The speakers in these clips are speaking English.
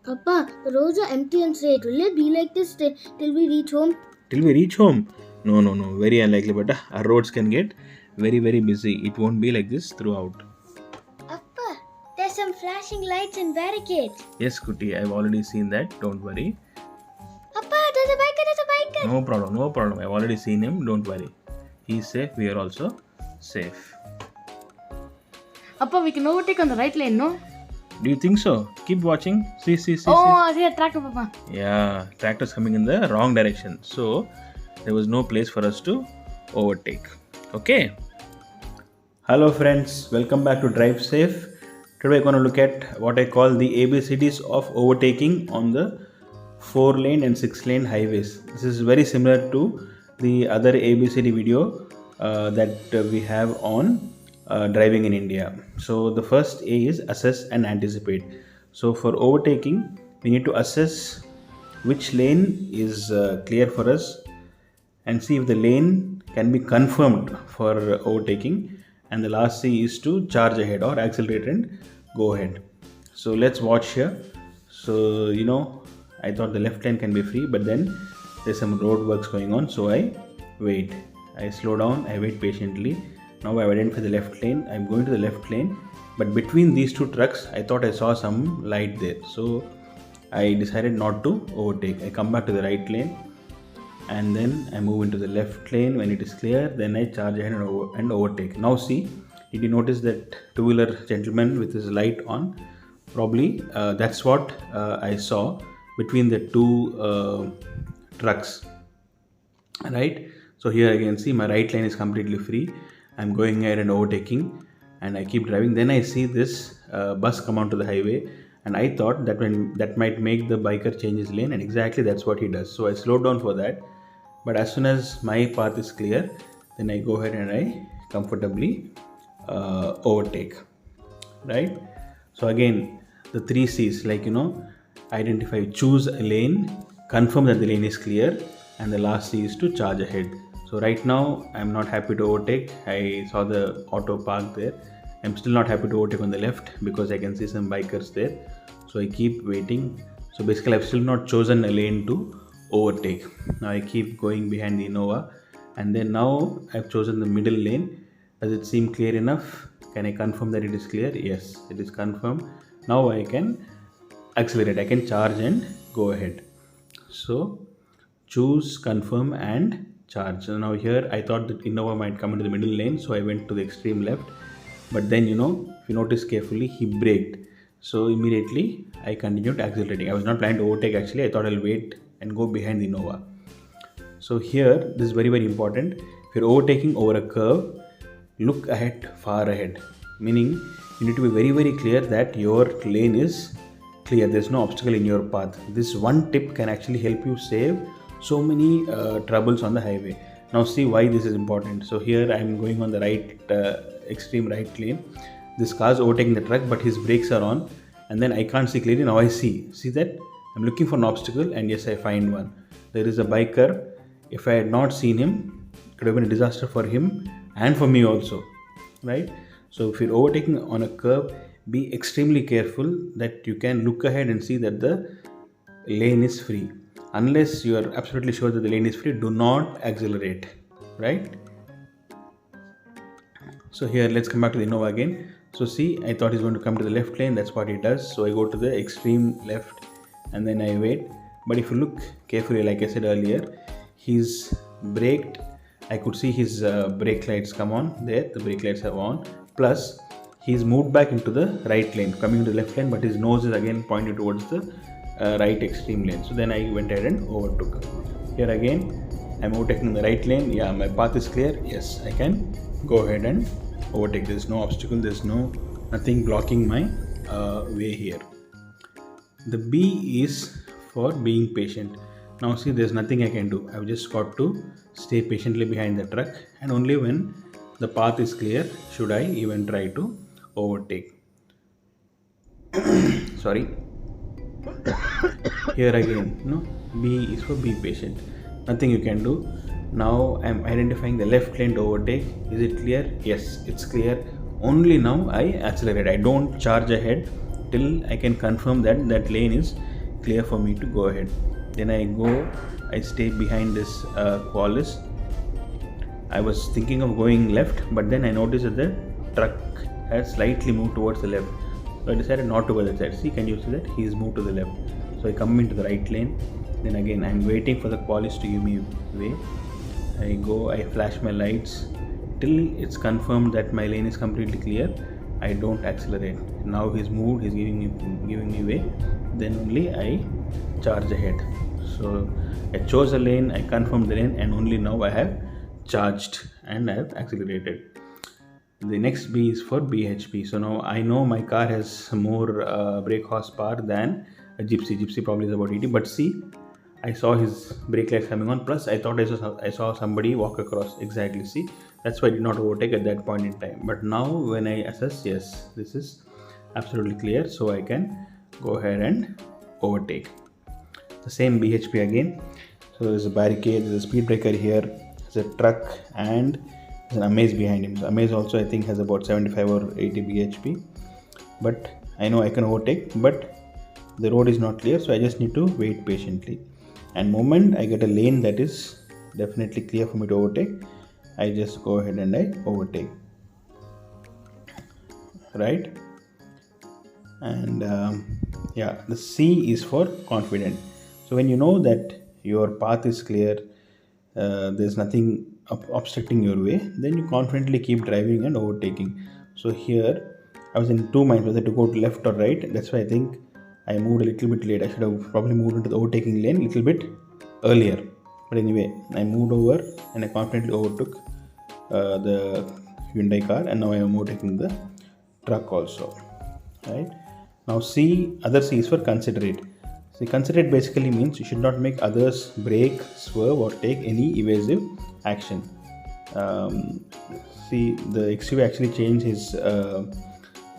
Papa, the roads are empty and straight. Will it be like this till we reach home? Till we reach home? No, no, no. Very unlikely. But our roads can get very, very busy. It won't be like this throughout. Papa, there's some flashing lights and barricades. Yes, Kuti, I've already seen that. Don't worry. Papa, there's a biker. No problem, no problem. I've already seen him. Don't worry. He's safe. We are also safe. Appa, we can overtake on the right lane, no? Do you think so? Keep watching. See, see, see, Oh, I see a tractor, Papa. see. Yeah, tractor's coming in the wrong direction. So there was no place for us to overtake. Okay. Hello friends, welcome back to Drive Safe. Today we're going to look at what I call the ABCDs of overtaking on the 4-lane and 6-lane highways. This is very similar to the other ABCD video that we have on driving in India. So the first A is assess and anticipate. So for overtaking, we need to assess which lane is clear for us and see if the lane can be confirmed for overtaking. And the last C is to charge ahead or accelerate and go ahead. So let's watch here. So I thought the left lane can be free, but then there's some road works going on, so I wait. I slow down, I wait patiently. Now I've identified the left lane. I'm going to the left lane, but between these two trucks, I thought I saw some light there. So I decided not to overtake. I come back to the right lane and then I move into the left lane. When it is clear, then I charge ahead and overtake. Now see, did you notice that two-wheeler gentleman with his light on? Probably that's what I saw between the two trucks, right? So here I can see my right lane is completely free. I'm going ahead and overtaking and I keep driving. Then I see this bus come onto the highway and I thought that might make the biker change his lane, and exactly that's what he does. So I slowed down for that, but as soon as my path is clear, then I go ahead and I comfortably overtake, right? So again, the 3 C's, identify, choose a lane, confirm that the lane is clear, and the last C is to charge ahead. So right now I'm not happy to overtake. I saw the auto parked there. I'm still not happy to overtake on the left because I can see some bikers there. So I keep waiting. So basically I've still not chosen a lane to overtake. Now I keep going behind the Innova, and then now I've chosen the middle lane. Does it seem clear enough? Can I confirm that it is clear? Yes, it is confirmed. Now I can accelerate. I can charge and go ahead. So choose, confirm and charge. So now here I thought that Innova might come into the middle lane, so I went to the extreme left. But then if you notice carefully, he braked. So immediately I continued accelerating. I was not planning to overtake actually. I thought I'll wait and go behind the Innova. So here this is very, very important. If you're overtaking over a curve, look ahead, far ahead. Meaning you need to be very, very clear that your lane is clear. There's no obstacle in your path. This one tip can actually help you save so many troubles on the highway. Now see why this is important. So here I'm going on the right, extreme right lane. This car's overtaking the truck, but his brakes are on, and then I can't see clearly. Now I see that I'm looking for an obstacle, and yes, I find one. There is a biker. If I had not seen him, it could have been a disaster for him and for me also, right? So if you're overtaking on a curve, be extremely careful that you can look ahead and see that the lane is free. Unless you are absolutely sure that the lane is free, do not accelerate, right? So here let's come back to the Innova again. So see, I thought he's going to come to the left lane. That's what he does. So I go to the extreme left and then I wait. But if you look carefully, like I said earlier, he's braked. I could see his brake lights come on there. The brake lights are on. Plus, he's moved back into the right lane, coming to the left lane, but his nose is again pointed towards the right extreme lane. So then I went ahead and overtook. Here again, I'm overtaking the right lane. Yeah, my path is clear. Yes, I can go ahead and overtake. There's no obstacle. There's nothing blocking my way here. The B is for being patient. Now see, there's nothing I can do. I've just got to stay patiently behind the truck, and only when the path is clear should I even try to overtake. Sorry. Here again, B is for be patient. Nothing you can do. Now I'm identifying the left lane to overtake. Is it clear? Yes, it's clear. Only now I accelerate. I don't charge ahead till I can confirm that that lane is clear for me to go ahead. Then I stay behind this Qualis. I was thinking of going left, but then I noticed that the truck has slightly moved towards the left. So I decided not to go that side. See, can you see that? He has moved to the left. So I come into the right lane. Then again, I'm waiting for the Qualis to give me way. I flash my lights till it's confirmed that my lane is completely clear. I don't accelerate. Now he's moved, he's giving me way. Then only I charge ahead. So I chose a lane, I confirmed the lane, and only now I have charged and I have accelerated. The next B is for BHP. So now I know my car has more brake horsepower than a Gypsy. Gypsy probably is about 80. But see, I saw his brake lights coming on. Plus, I thought I saw somebody walk across. Exactly. See, that's why I did not overtake at that point in time. But now, when I assess, yes, this is absolutely clear. So I can go ahead and overtake. The same BHP again. So there's a barricade. There's a speed breaker here. There's a truck and there's an Amaze behind him. So Amaze also I think has about 75 or 80 BHP. But I know I can overtake. But the road is not clear. So I just need to wait patiently. And moment I get a lane that is definitely clear for me to overtake, I just go ahead and I overtake, right? And the C is for confident. So when you know that your path is clear, there's nothing obstructing your way, then you confidently keep driving and overtaking. So here I was in two minds whether to go to left or right. That's why I think I moved a little bit late. I should have probably moved into the overtaking lane a little bit earlier. But anyway, I moved over and I confidently overtook the Hyundai car, and now I am overtaking the truck also. Right? Now other C is for considerate. See, considerate basically means you should not make others brake, swerve or take any evasive action. The XUV actually changed his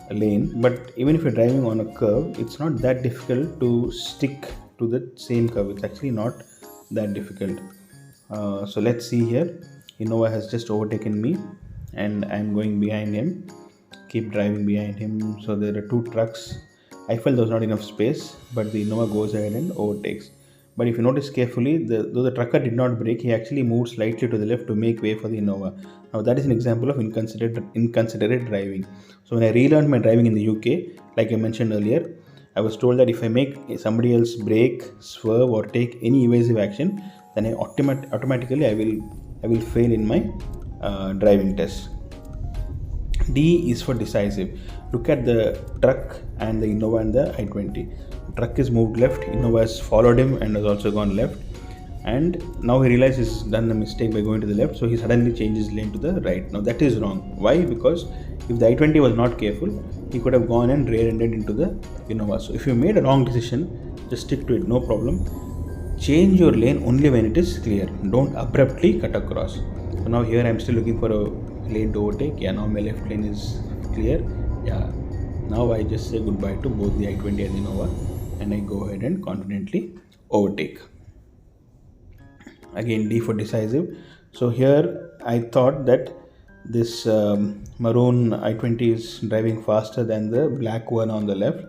lane, but even if you're driving on a curve, it's not that difficult to stick to the same curve. It's actually not that difficult. So let's see here. Innova has just overtaken me and I'm going behind him, keep driving behind him. So there are two trucks. I felt there was not enough space, but the Innova goes ahead and overtakes. But if you notice carefully, though the trucker did not brake, he actually moved slightly to the left to make way for the Innova. Now that is an example of inconsiderate driving. So when I relearned my driving in the UK, like I mentioned earlier, I was told that if I make somebody else brake, swerve or take any evasive action, then I automatically I will fail in my driving test. D is for decisive. Look at the truck and the Innova and the i20. The truck is moved left, Innova has followed him and has also gone left. And now he realizes he's done a mistake by going to the left, so he suddenly changes lane to the right. Now that is wrong. Why? Because if the i20 was not careful, he could have gone and rear-ended into the Innova. So if you made a wrong decision, just stick to it, no problem. Change your lane only when it is clear. Don't abruptly cut across. So now here I am still looking for a lane to overtake. Yeah, now my left lane is clear. Yeah, now I just say goodbye to both the i20 and the Innova and I go ahead and confidently overtake. Again, D for decisive. So here I thought that this maroon i20 is driving faster than the black one on the left.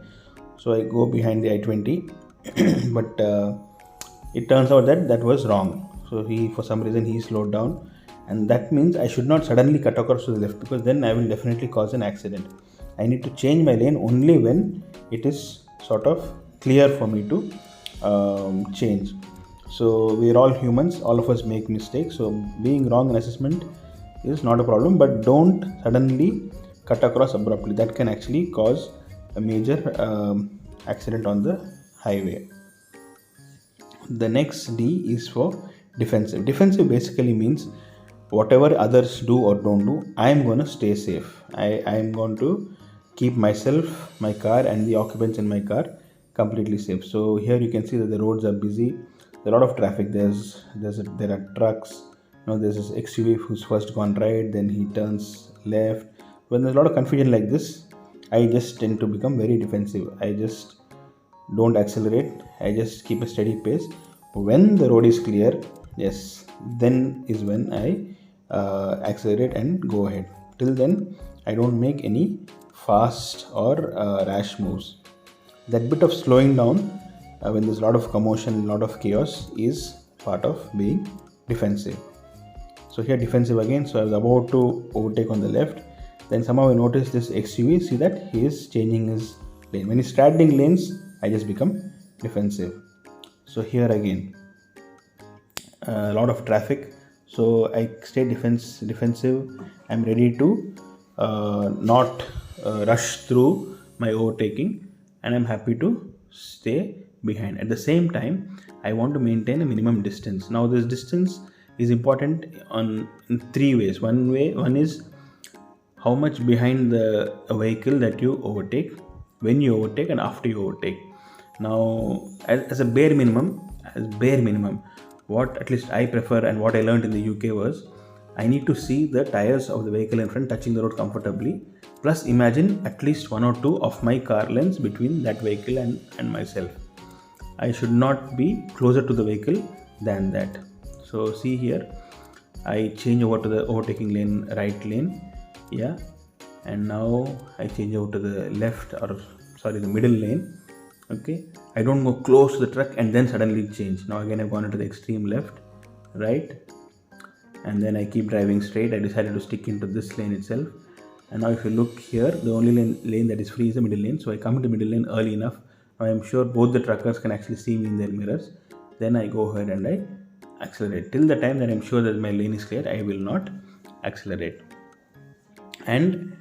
So I go behind the i20 but it turns out that was wrong. So for some reason he slowed down, and that means I should not suddenly cut across to the left, because then I will definitely cause an accident. I need to change my lane only when it is sort of clear for me to change. So we are all humans, all of us make mistakes. So being wrong in assessment is not a problem, but don't suddenly cut across abruptly. That can actually cause a major accident on the highway. The next D is for defensive. Defensive basically means whatever others do or don't do, I am going to stay safe. I am going to keep myself, my car and the occupants in my car completely safe. So here you can see that the roads are busy. There are a lot of traffic. There are trucks. There's this XUV who's first gone right, then he turns left. When there's a lot of confusion like this, I just tend to become very defensive. I just don't accelerate. I just keep a steady pace. When the road is clear, yes, then is when I accelerate and go ahead. Till then, I don't make any fast or rash moves. That bit of slowing down when there's a lot of commotion, a lot of chaos, is part of being defensive. So here defensive again. So I was about to overtake on the left. Then somehow I noticed this XUV. See that he is changing his lane. When he's straddling lanes, I just become defensive. So here again, a lot of traffic. So I stay defensive. I'm ready to not rush through my overtaking, and I'm happy to stay behind. At the same time, I want to maintain a minimum distance. Now this distance is important in three ways. One is how much behind the vehicle that you overtake, when you overtake, and after you overtake. Now as a bare minimum, what at least I prefer and what I learned in the UK was, I need to see the tires of the vehicle in front touching the road comfortably. Plus imagine at least one or two of my car lengths between that vehicle and myself. I should not be closer to the vehicle than that. So see here, I change over to the overtaking lane, right lane. Yeah. And now I change over to the the middle lane. Okay. I don't go close to the truck and then suddenly change. Now again I've gone into the extreme left, right. And then I keep driving straight. I decided to stick into this lane itself. And now if you look here, the only lane that is free is the middle lane. So I come into the middle lane early enough. Now I'm sure both the truckers can actually see me in their mirrors. Then I go ahead and I accelerate. Till the time that I'm sure that my lane is clear, I will not accelerate. And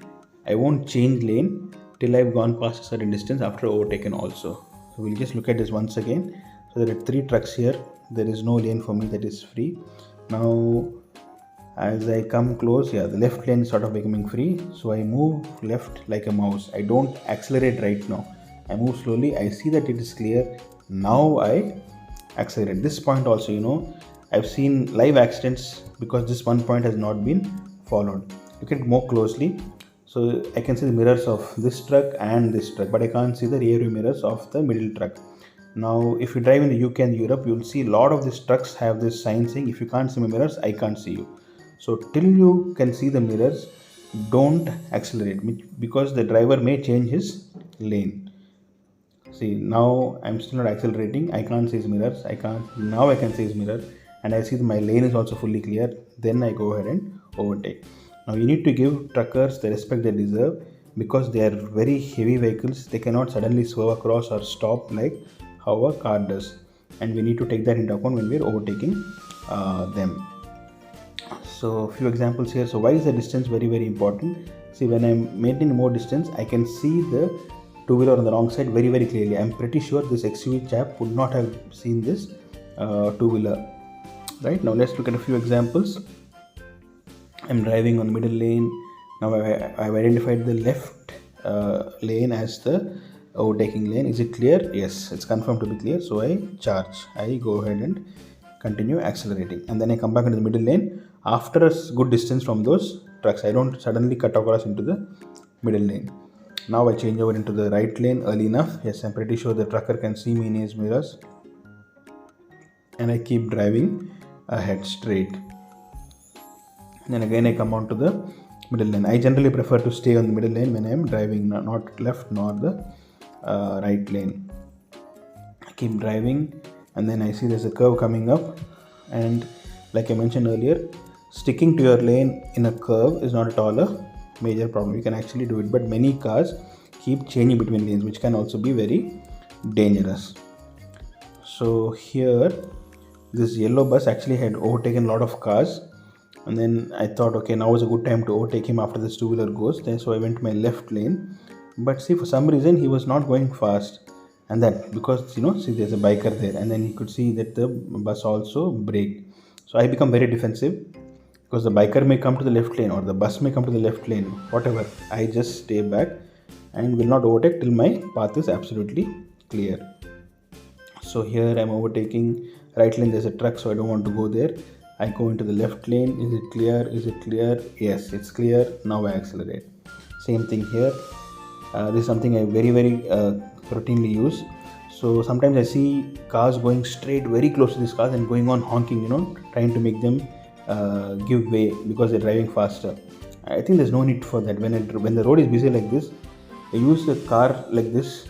I won't change lane till I've gone past a certain distance after overtaken also. So we'll just look at this once again. So there are 3 trucks here. There is no lane for me that is free. Now as I come close, the left lane is sort of becoming free. So I move left like a mouse. I don't accelerate right now. I move slowly. I see that it is clear. Now I accelerate. This point also, I've seen live accidents because this one point has not been followed. Look at it more closely. So I can see the mirrors of this truck and this truck, but I can't see the rear view mirrors of the middle truck. Now if you drive in the UK and Europe, you'll see a lot of these trucks have this sign saying, if you can't see my mirrors, I can't see you. So till you can see the mirrors, don't accelerate, because the driver may change his lane. See, now I'm still not accelerating. I can't see his mirrors. Now I can see his mirror, and I see that my lane is also fully clear. Then I go ahead and overtake. Now you need to give truckers the respect they deserve, because they are very heavy vehicles. They cannot suddenly swerve across or stop like how a car does, and we need to take that into account when we are overtaking them. So a few examples here. So why is the distance very, very important? See, when I'm maintaining more distance, I can see the two-wheeler on the wrong side very, very clearly. I'm pretty sure this XUV chap would not have seen this two-wheeler. Right, now let's look at a few examples. I'm driving on the middle lane. Now I've identified the left lane as the overtaking lane. Is it clear? Yes, it's confirmed to be clear. So I charge. I go ahead and continue accelerating, and then I come back into the middle lane after a good distance from those trucks. I don't suddenly cut across into the middle lane. Now I change over into the right lane early enough. Yes, I'm pretty sure the trucker can see me in his mirrors, and I keep driving ahead straight. Then again I come on to the middle lane. I generally prefer to stay on the middle lane when I am driving, not left nor the right lane. I keep driving, and then I see there's a curve coming up, and like I mentioned earlier, sticking to your lane in a curve is not at all a major problem. You can actually do it, but many cars keep changing between lanes, which can also be very dangerous. So here this yellow bus actually had overtaken a lot of cars, and then I thought, okay, now is a good time to overtake him after this two-wheeler goes. Then so I went to my left lane, but see, for some reason he was not going fast, and then because see, there's a biker there, and then he could see that the bus also braked. So I become very defensive, because the biker may come to the left lane or the bus may come to the left lane, whatever. I just stay back and will not overtake till my path is absolutely clear. So here I'm overtaking right lane. There's a truck, so I don't want to go there. I go into the left lane. Is it clear? Is it clear? Yes, it's clear. Now I accelerate. Same thing here. This is something I very, very routinely use. So sometimes I see cars going straight very close to these cars and going on honking, trying to make them give way because they're driving faster. I think there's no need for that. When the road is busy like this, I use a car like this.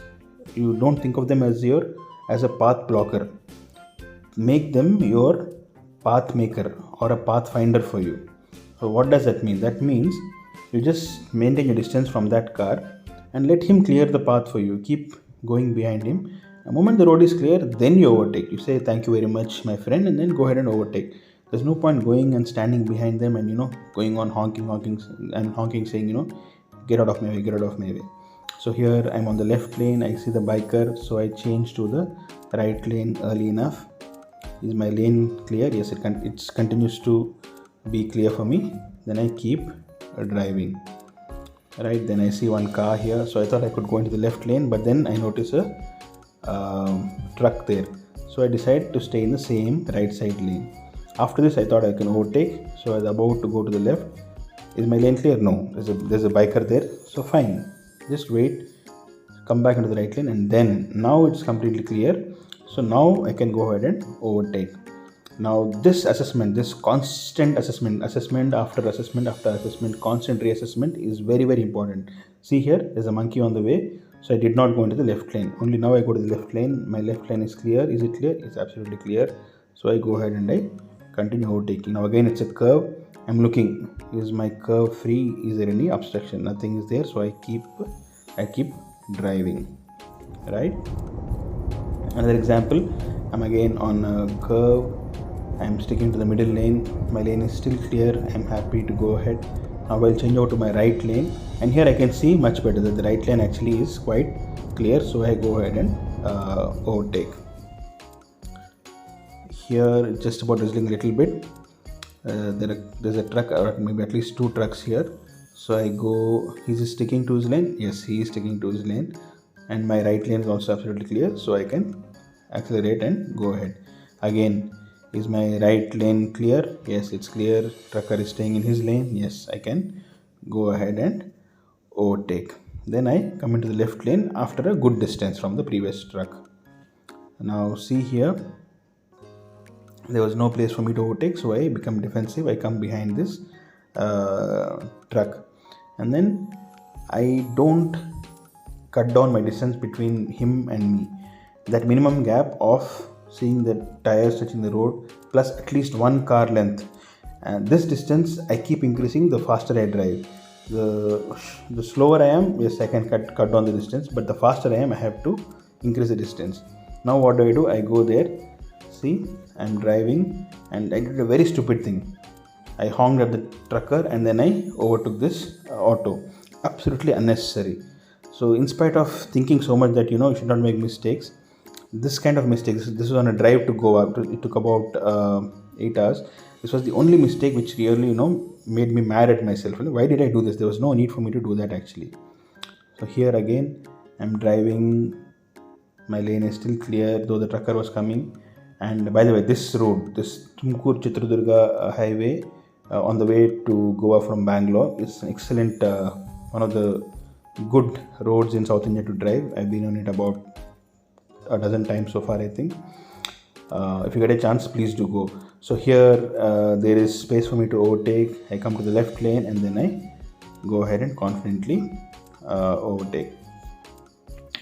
You don't think of them as your as a path blocker. Make them your path maker or a pathfinder for you. So what does that mean? That means you just maintain a distance from that car and let him clear the path for you. Keep going behind him. The moment the road is clear, then you overtake. You say thank you very much, my friend, and then go ahead and overtake. There's no point going and standing behind them and going on honking, saying get out of my way, get out of my way. So here I'm on the left lane. I see the biker, so I change to the right lane early enough. Is my lane clear? Yes, it continues to be clear for me. Then I keep driving. Right, then I see one car here, so I thought I could go into the left lane, but then I notice a truck there, so I decided to stay in the same right side lane. After this I thought I can overtake, so I was about to go to the left. Is my lane clear? No, there's a biker there, so fine, just wait, come back into the right lane, and then now it's completely clear, so now I can go ahead and overtake. Now this assessment, this constant assessment after assessment after assessment, constant reassessment is very, very important. See here, there's a monkey on the way, so I did not go into the left lane. Only now I go to the left lane. My left lane is clear. Is it clear? It's absolutely clear. So I go ahead and I continue overtaking. Now again it's a curve. I'm looking, is my curve free? Is there any obstruction? Nothing is there, so I keep driving. Right? Another example, I'm again on a curve. I'm sticking to the middle lane. My lane is still clear. I'm happy to go ahead. Now I'll change over to my right lane, and here I can see much better that the right lane actually is quite clear, so I go ahead and overtake. Here it's just about drizzling a little bit. There's a truck, or maybe at least two trucks here, so I go. He's sticking to his lane. Yes, he is sticking to his lane, and my right lane is also absolutely clear, so I can accelerate and go ahead. Again, is my right lane clear? Yes, it's clear. Trucker is staying in his lane. Yes, I can go ahead and overtake. Then I come into the left lane after a good distance from the previous truck. Now see here, there was no place for me to overtake, so I become defensive. I come behind this truck, and then I don't cut down my distance between him and me. That minimum gap of seeing the tires touching the road plus at least one car length, and this distance I keep increasing the faster I drive. The slower I am, yes, I can cut down the distance, but the faster I am, I have to increase the distance. Now what do? I go there. See, I'm driving, and I did a very stupid thing. I honked at the trucker, and then I overtook this auto. Absolutely unnecessary. So in spite of thinking so much that you should not make mistakes, this kind of mistakes, this was on a drive to go up. It took about 8 hours. This was the only mistake which really made me mad at myself. Why did I do this? There was no need for me to do that actually. So here again, I'm driving. My lane is still clear, though the trucker was coming. And by the way, this road, this Tumkur Chitradurga highway on the way to Goa from Bangalore is an excellent, one of the good roads in South India to drive. I've been on it about a dozen times so far, I think. If you get a chance, please do go. So here there is space for me to overtake. I come to the left lane, and then I go ahead and confidently overtake.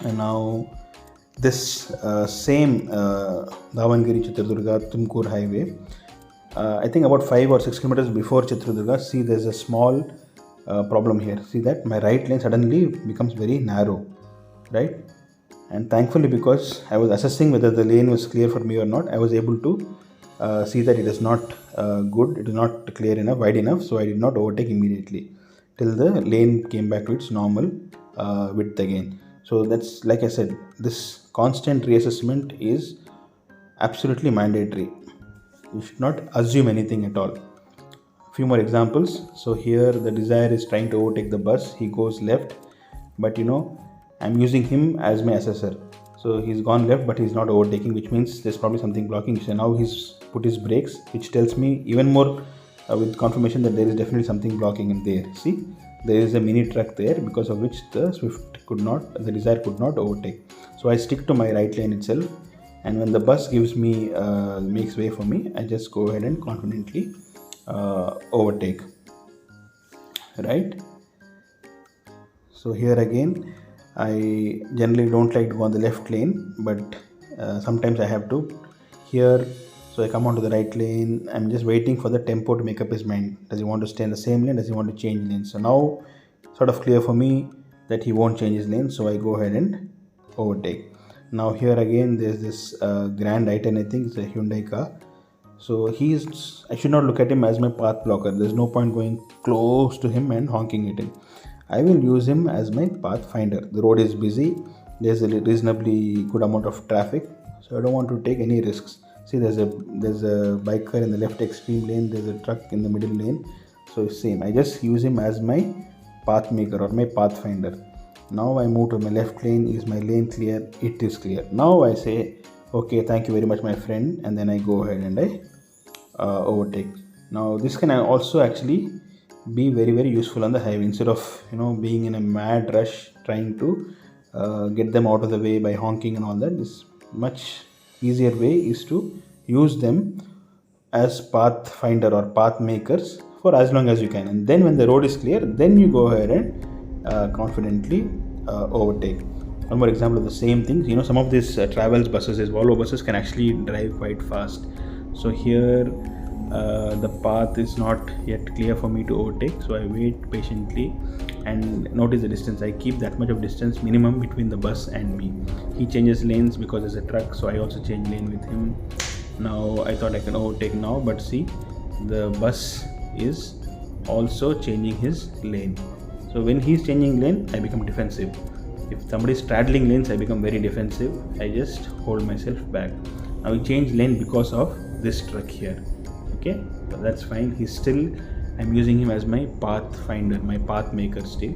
And now this same Davangere Chitradurga Tumkur highway, I think about 5 or 6 kilometers before Chitradurga, see there's a small problem here. See that my right lane suddenly becomes very narrow, right? And thankfully, because I was assessing whether the lane was clear for me or not, I was able to see that it is not good, it is not clear enough, wide enough, so I did not overtake immediately till the lane came back to its normal width again. So that's, like I said, this constant reassessment is absolutely mandatory. You should not assume anything at all. Few more examples. So here the Dzire is trying to overtake the bus. He goes left, but I'm using him as my assessor. So he's gone left, but he's not overtaking, which means there's probably something blocking. So now he's put his brakes, which tells me even more with confirmation that there is definitely something blocking in there. See, there is a mini truck there, because of which the Dzire could not overtake. So I stick to my right lane itself, and when the bus gives me makes way for me, I just go ahead and confidently overtake. Right? So here again, I generally don't like to go on the left lane, but Sometimes I have to here, so I come onto the right lane. I'm just waiting for the tempo to make up his mind. Does he want to stay in the same lane? Does he want to change lanes? So now sort of clear for me that he won't change his lane, so I go ahead and overtake. Now here again there's this Grand i10, I think it's a Hyundai car. So I should not look at him as my path blocker. There's no point going close to him and honking at him. I will use him as my pathfinder. The road is busy. There's a reasonably good amount of traffic, so I don't want to take any risks. See, there's a biker in the left extreme lane. There's a truck in the middle lane. So same. I just use him as my path maker or my pathfinder. Now I move to my left lane. Is my lane clear? It is clear. Now I say, okay, thank you very much, my friend, and then I go ahead and I overtake. Now this can also actually be very very useful on the highway, instead of being in a mad rush trying to get them out of the way by honking and all that. This much easier way is to use them as pathfinder or path makers for as long as you can, and then when the road is clear, then you go ahead and confidently overtake. One more example of the same thing. Some of these travels buses, these Volvo buses, can actually drive quite fast. So here the path is not yet clear for me to overtake, so I wait patiently and notice the distance. I keep that much of distance minimum between the bus and me. He changes lanes because there's a truck, so I also change lane with him. Now I thought I can overtake now, but see, the bus is also changing his lane. So when he's changing lane, I become defensive. If somebody is straddling lanes, I become very defensive. I just hold myself back. Now we change lane because of this truck here. Okay, so that's fine. I'm using him as my pathfinder, my path maker still.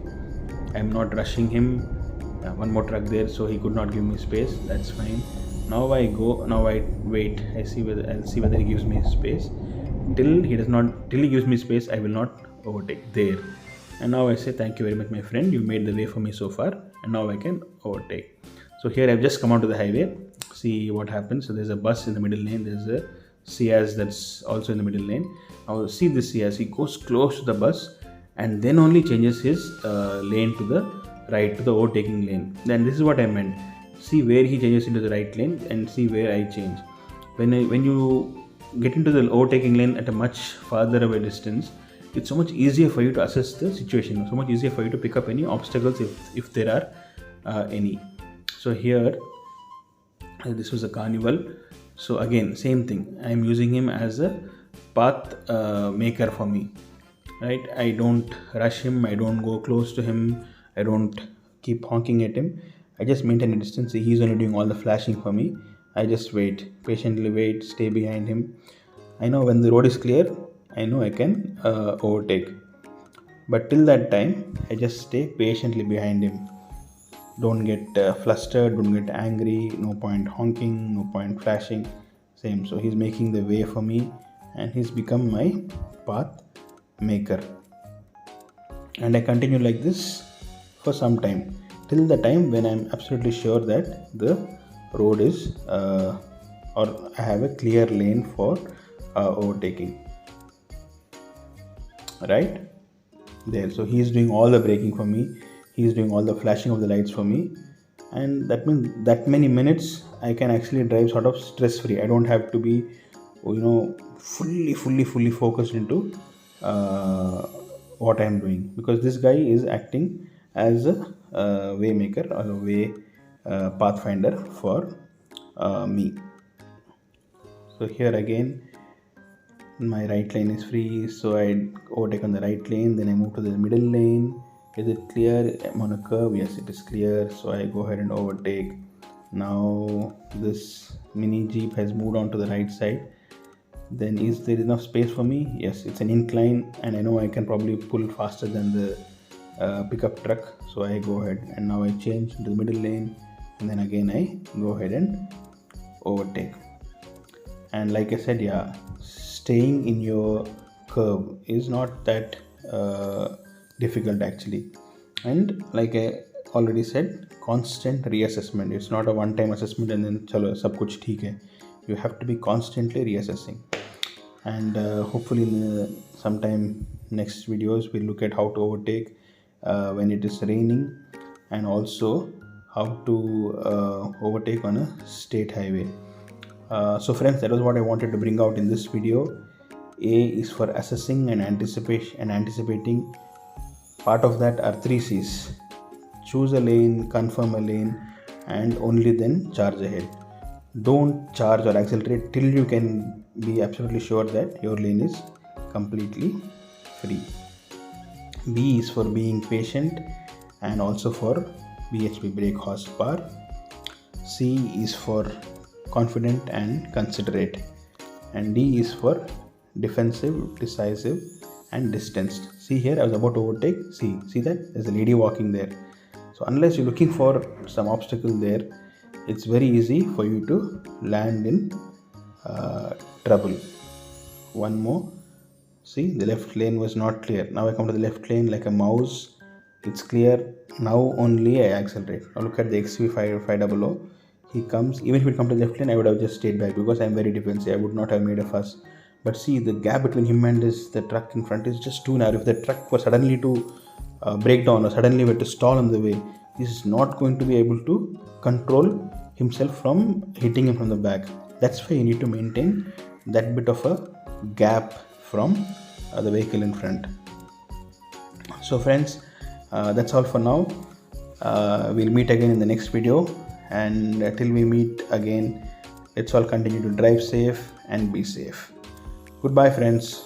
I'm not rushing him. One more truck there, so he could not give me space. That's fine. Now I wait. I'll see whether he gives me space. Till he gives me space, I will not overtake there. And now I say, thank you very much, my friend. You made the way for me so far, and now I can overtake. So here I've just come onto the highway. See what happens. So there's a bus in the middle lane. There's a Ciaz that's also in the middle lane. Now see this Ciaz. He goes close to the bus and then only changes his lane to the right, to the overtaking lane. Then this is what I meant. See where he changes into the right lane and see where I change. When you get into the overtaking lane at a much farther away distance, it's so much easier for you to assess the situation, so much easier for you to pick up any obstacles if there are any. So here this was a carnival. So again, same thing. I am using him as a path maker for me, right? I don't rush him. I don't go close to him. I don't keep honking at him. I just maintain a distance. He's only doing all the flashing for me. I just patiently wait, stay behind him. I know when the road is clear, I know I can overtake. But till that time, I just stay patiently behind him. Don't get flustered, don't get angry, no point honking, no point flashing. Same. So he's making the way for me and he's become my path maker. And I continue like this for some time, till the time when I'm absolutely sure that the road is or I have a clear lane for overtaking. Right there. So he's doing all the braking for me. He's doing all the flashing of the lights for me, and that means that many minutes I can actually drive sort of stress free. I don't have to be fully focused into what I'm doing, because this guy is acting as a way maker or a way pathfinder for me. So here again my right lane is free, so I overtake on the right lane, then I move to the middle lane. Is it clear? I'm on a curve. Yes, it is clear, so I go ahead and overtake. Now this mini Jeep has moved on to the right side. Then is there enough space for me? Yes, it's an incline and I know I can probably pull faster than the pickup truck, so I go ahead and now I change into the middle lane, and then again I go ahead and overtake. And like I said, yeah, staying in your curve is not that difficult actually. And like I already said, constant reassessment. It's not a one-time assessment and then chalo sab kuch theek hai. You have to be constantly reassessing. And hopefully in sometime next videos we'll look at how to overtake when it is raining, and also how to overtake on a state highway. So friends, that was what I wanted to bring out in this video. A is for assessing and anticipating. Part of that are 3 C's: choose a lane, confirm a lane, and only then charge ahead. Don't charge or accelerate till you can be absolutely sure that your lane is completely free. B is for being patient and also for BHP brake horsepower. C is for confident and considerate, and D is for defensive, decisive, and distanced. See here, I was about to overtake. See that there's a lady walking there. So unless you're looking for some obstacle there, it's very easy for you to land in trouble. One more. See, the left lane was not clear. Now I come to the left lane like a mouse. It's clear. Now only I accelerate. Now look at the XV500. He comes. Even if it comes to the left lane, I would have just stayed back because I'm very defensive. I would not have made a fuss. But see, the gap between him and the truck in front is just too narrow. If the truck was suddenly to break down or suddenly were to stall on the way, this is not going to be able to control himself from hitting him from the back. That's why you need to maintain that bit of a gap from the vehicle in front. So friends, that's all for now. We'll meet again in the next video, and till we meet again, let's all continue to drive safe and be safe. Goodbye friends.